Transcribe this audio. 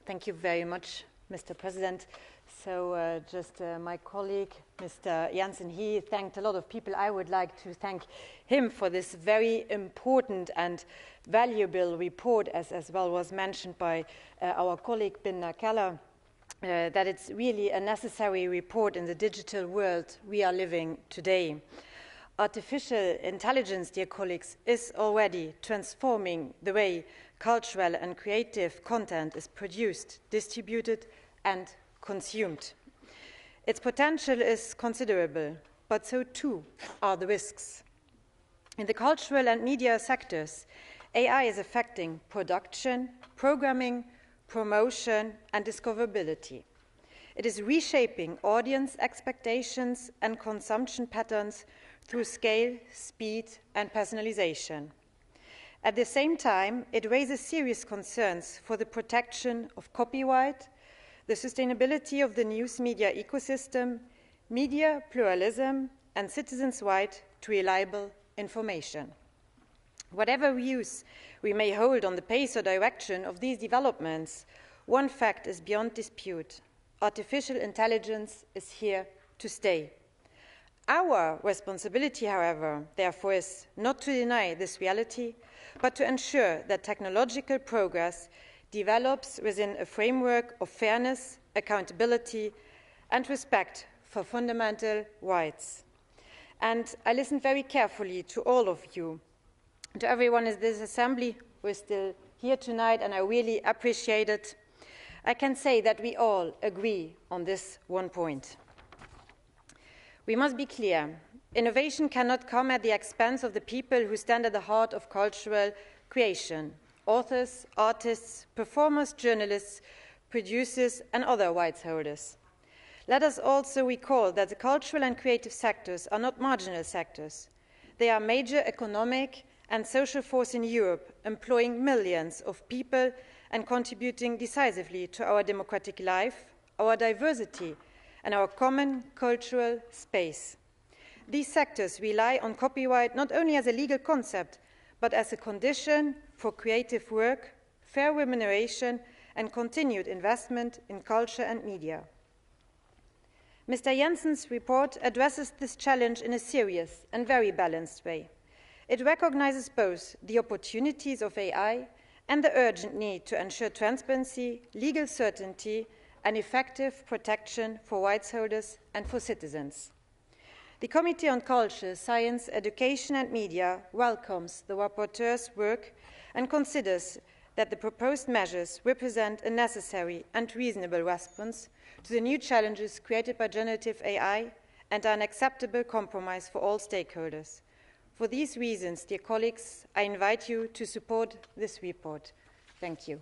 Thank you very much, Mr. President. So my colleague, Mr. Janssen, he thanked a lot of people. I would like to thank him for this very important and valuable report, as well was mentioned by our colleague, Kader, that it's really a necessary report in the digital world we are living today. Artificial intelligence, dear colleagues, is already transforming the way cultural and creative content is produced, distributed, and consumed. Its potential is considerable, but so too are the risks. In the cultural and media sectors, AI is affecting production, programming, promotion, and discoverability. It is reshaping audience expectations and consumption patterns through scale, speed, and personalization. At the same time, it raises serious concerns for the protection of copyright, the sustainability of the news media ecosystem, media pluralism, and citizens' right to reliable information. Whatever views we may hold on the pace or direction of these developments, one fact is beyond dispute. Artificial intelligence is here to stay. Our responsibility, however, therefore, is not to deny this reality, but to ensure that technological progress develops within a framework of fairness, accountability, and respect for fundamental rights. And I listened very carefully to all of you, to everyone in this assembly who is still here tonight, and I really appreciate it. I can say that we all agree on this one point. We must be clear. Innovation cannot come at the expense of the people who stand at the heart of cultural creation: authors, artists, performers, journalists, producers, and other rights holders. Let us also recall that the cultural and creative sectors are not marginal sectors. They are a major economic and social force in Europe, employing millions of people and contributing decisively to our democratic life, our diversity, and our common cultural space. These sectors rely on copyright not only as a legal concept, but as a condition for creative work, fair remuneration, and continued investment in culture and media. Mr. Jensen's report addresses this challenge in a serious and very balanced way. It recognizes both the opportunities of AI and the urgent need to ensure transparency, legal certainty, and effective protection for rights holders and for citizens. The Committee on Culture, Science, Education and Media welcomes the rapporteur's work and considers that the proposed measures represent a necessary and reasonable response to the new challenges created by generative AI and are an acceptable compromise for all stakeholders. For these reasons, dear colleagues, I invite you to support this report. Thank you.